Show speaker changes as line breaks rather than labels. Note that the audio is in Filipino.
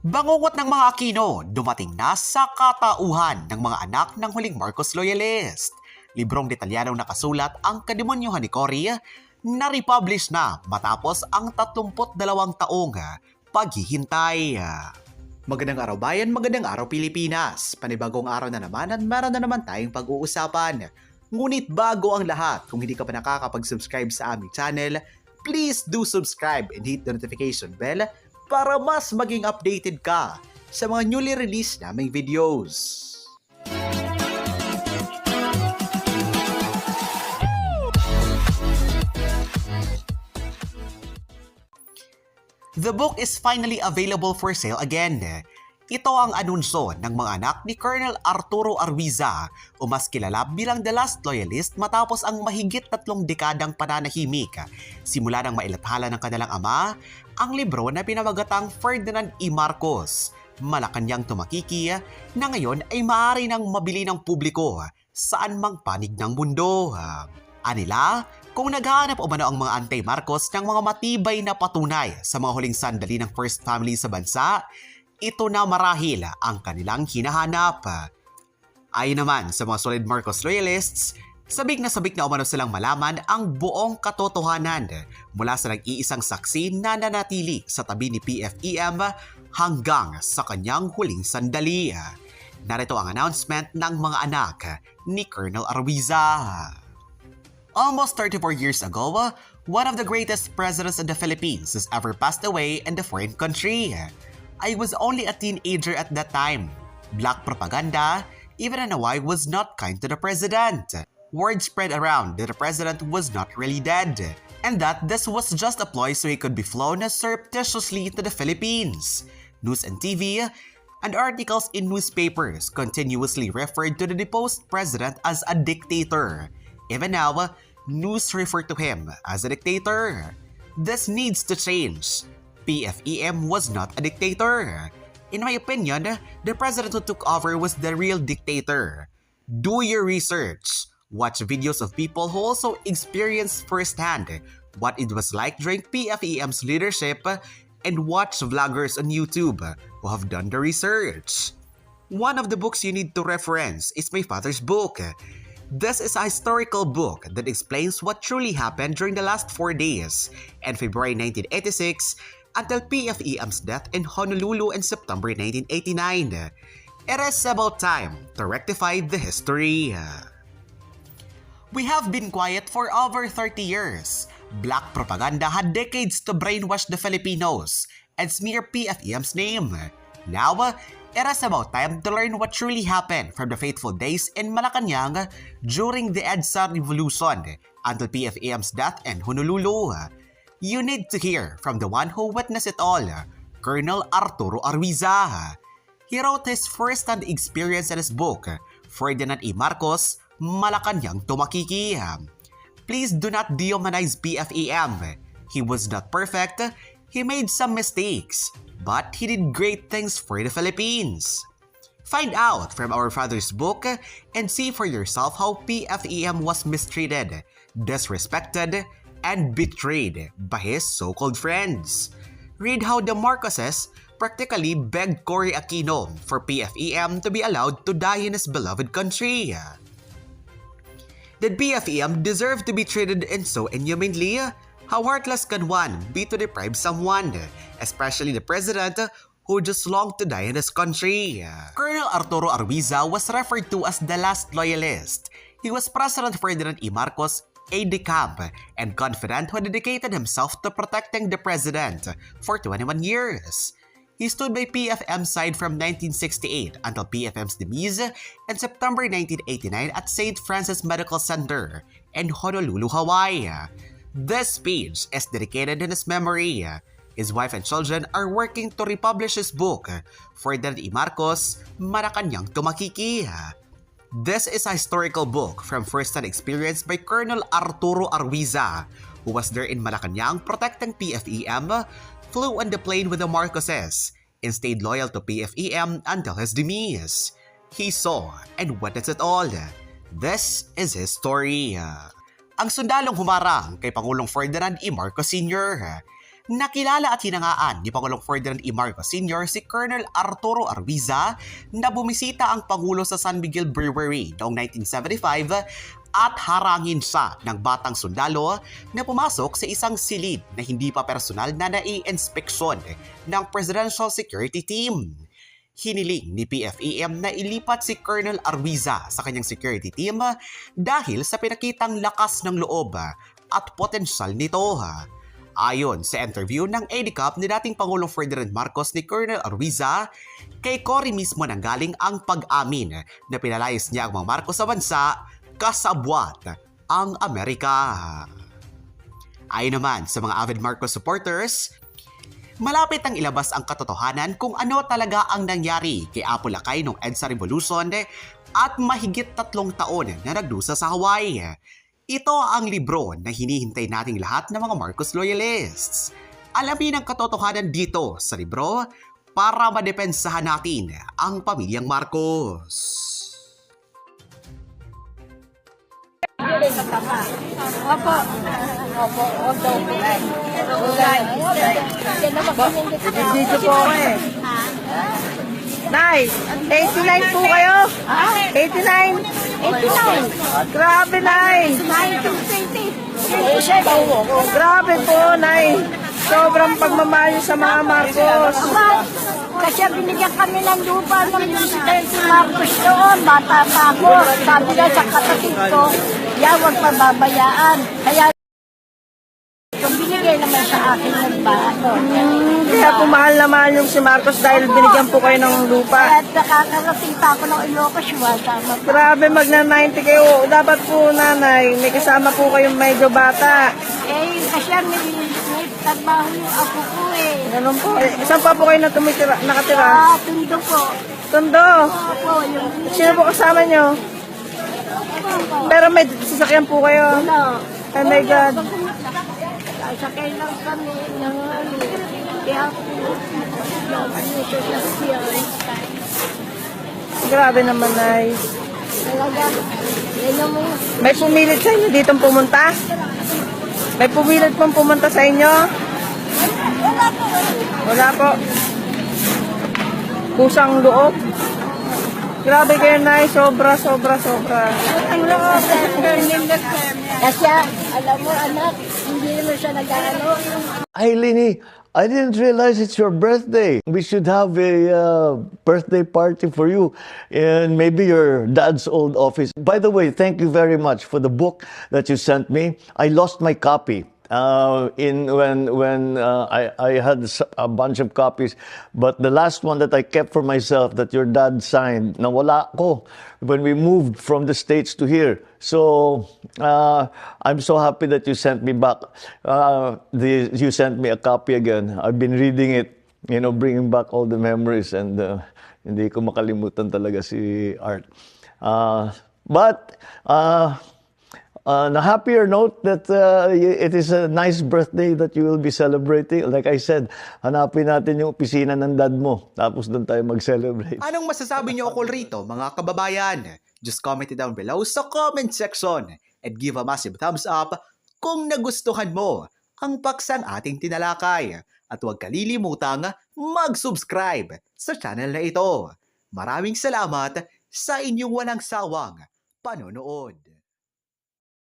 Bangungot ng mga Aquino, dumating na sa katauhan ng mga anak ng huling Marcos Loyalist. Librong detalyadong nakasulat ang kademonyuhan ni Cory na republish na matapos ang 32 taong paghihintay. Magandang araw bayan, magandang araw Pilipinas. Panibagong araw na naman at meron na naman tayong pag-uusapan. Ngunit bago ang lahat, kung hindi ka pa nakakapag-subscribe sa aming channel, please do subscribe and hit the notification bell para mas maging updated ka sa mga newly released naming videos. The book is finally available for sale again. Ito ang anunsyo ng mga anak ni Colonel Arturo Arviza o mas kilala bilang The Last Loyalist matapos ang mahigit 3 dekadang pananahimik. Simula nang mailathala ng kanilang ama, ang libro na pinamagatang Ferdinand E. Marcos, Malacanang Tumakiki, na ngayon ay maaari nang mabili ng publiko saan mang panig ng mundo. Anila, kung naghahanap o mano ang mga anti-Marcos ng mga matibay na patunay sa mga huling sandali ng First Family sa bansa, ito na marahil ang kanilang hinahanap. Ayon naman sa mga solid Marcos Loyalists, sabik na umano silang malaman ang buong katotohanan mula sa nag-iisang saksi na nanatili sa tabi ni PFEM hanggang sa kanyang huling sandali. Narito ang announcement ng mga anak ni Colonel Arviza. Almost 34 years ago, one of the greatest presidents of the Philippines has ever passed away in the foreign country. I was only a teenager at that time. Black propaganda, even in Hawaii, was not kind to the president. Word spread around that the president was not really dead, and that this was just a ploy so he could be flown surreptitiously to the Philippines. News and TV and articles in newspapers continuously referred to the deposed president as a dictator. Even now, news refer to him as a dictator. This needs to change. PFEM was not a dictator. In my opinion, the president who took over was the real dictator. Do your research. Watch videos of people who also experienced firsthand what it was like during PFEM's leadership and watch vloggers on YouTube who have done the research. One of the books you need to reference is my father's book. This is a historical book that explains what truly happened during the last 4 days in February 1986 until PFEM's death in Honolulu in September 1989. It is about time to rectify the history. We have been quiet for over 30 years. Black propaganda had decades to brainwash the Filipinos and smear PFEM's name. Now, it is about time to learn what truly happened from the fateful days in Malacanang during the EDSA Revolution until PFEM's death in Honolulu. You need to hear from the one who witnessed it all, Colonel Arturo Arviza. He wrote his first-hand experience in his book, Ferdinand E. Marcos, Malacanang Tumakiki. Please do not dehumanize PFEM. He was not perfect, he made some mistakes, but he did great things for the Philippines. Find out from our father's book and see for yourself how PFEM was mistreated, disrespected, and betrayed by his so-called friends. Read how the Marcoses practically begged Cory Aquino for PFEM to be allowed to die in his beloved country. Did PFEM deserve to be treated in so inhumanely? How heartless can one be to deprive someone, especially the president who just longed to die in his country? Colonel Arturo Arviza was referred to as the last loyalist. He was President Ferdinand E. Marcos' aide-de-camp and confidant who dedicated himself to protecting the president for 21 years. He stood by PFM's side from 1968 until PFM's demise in September 1989 at St. Francis Medical Center in Honolulu, Hawaii. This page is dedicated in his memory. His wife and children are working to republish his book, Ferdinand E. Marcos, Malacanang Tumakiki. This is a historical book from first-hand experience by Colonel Arturo Arviza, who was there in Malacanang protecting PFEM, flew on the plane with the Marcoses, and stayed loyal to PFEM until his demise. He saw and witnessed it all. This is his story. Ang sundalong humarang kay Pangulong Ferdinand E. Marcos Sr. Nakilala at hinangaan ni Pangulong Ferdinand E. Marcos Sr. si Colonel Arturo Arviza na bumisita ang Pangulo sa San Miguel Brewery noong 1975 at harangin siya ng batang sundalo na pumasok sa isang silid na hindi pa personal na nai-inspeksyon ng Presidential Security Team. Hiniling ni PFEM na ilipat si Colonel Arviza sa kanyang security team dahil sa pinakitang lakas ng loob at potensyal nito. Ayon sa interview ng ADCAP ni dating Pangulong Ferdinand Marcos ni Colonel Arviza, kay Cory mismo nanggaling ang pag-amin na pinalayas niya ang mga Marcos sa bansa kasabwat ang Amerika. Ayon naman sa mga avid Marcos supporters, malapit ang ilabas ang katotohanan kung ano talaga ang nangyari kay Apo Lakay noong EDSA Revolution at mahigit 3 taon na nagdusa sa Hawaii. Ito ang libro na hinihintay nating lahat ng mga Marcos Loyalists. Alamin ang katotohanan dito sa libro para madepensahan natin ang pamilyang Marcos.
Opo. Opo. Dito po ako eh. Nay, 89 po kayo? 89? 89. Grabe, Nay. 1920. Grabe po, Nay. Sobrang pagmamahal sa mga Marcos.
Kasi binigyan kami ng lupa ng Presidente Marcos doon. Bata pa ako. Sabi na sa kapatid ko, huwag pababayaan. Kaya binigay naman sa akin ng bato.
Kaya po mahal na mahal yung si Marcos dahil binigyan po kayo ng lupa.
At nakakarating pa ako ng Ilocos.
Grabe, magna-90 kayo. Dapat po, nanay, may kasama po kayong medyo bata.
Kasi may trabaho yung ako ko eh.
Ganun po. Saan pa po kayo nakatira?
Tundo po.
Tondo.
Opo, yung...
Sino po kasama nyo? Pero may sasakyan po kayo.
Ano?
Oh my God.
Sakay lang kami ng kaya po.
Grabe naman, ay.
Talaga, yan ang mga...
May pumilit sa inyo ditong pumunta? May pumilit pong pumunta sa inyo?
Wala po.
Wala po. Kusang loob. Grabe kayo, Nay. Sobra.
Ang loob, kasi alam mo anak, hindi naman siya nag-ano.
Hey, Lini, I didn't realize it's your birthday. We should have a birthday party for you in maybe your dad's old office. By the way, thank you very much for the book that you sent me. I lost my copy when I had a bunch of copies, but the last one that I kept for myself that your dad signed, nawala ko when we moved from the States to here. So I'm so happy that you sent me back. You sent me a copy again. I've been reading it, bringing back all the memories, and hindi ko makalimutan talaga si Art. But on a happier note that it is a nice birthday that you will be celebrating. Like I said, hanapin natin yung opisina ng dad mo. Tapos doon tayo mag-celebrate.
Anong masasabi niyo ukol rito, mga kababayan? Just comment it down below sa comment section and give a massive thumbs up kung nagustuhan mo ang paksang ating tinalakay. At huwag kalilimutang mag-subscribe sa channel na ito. Maraming salamat sa inyong walang sawang panonood.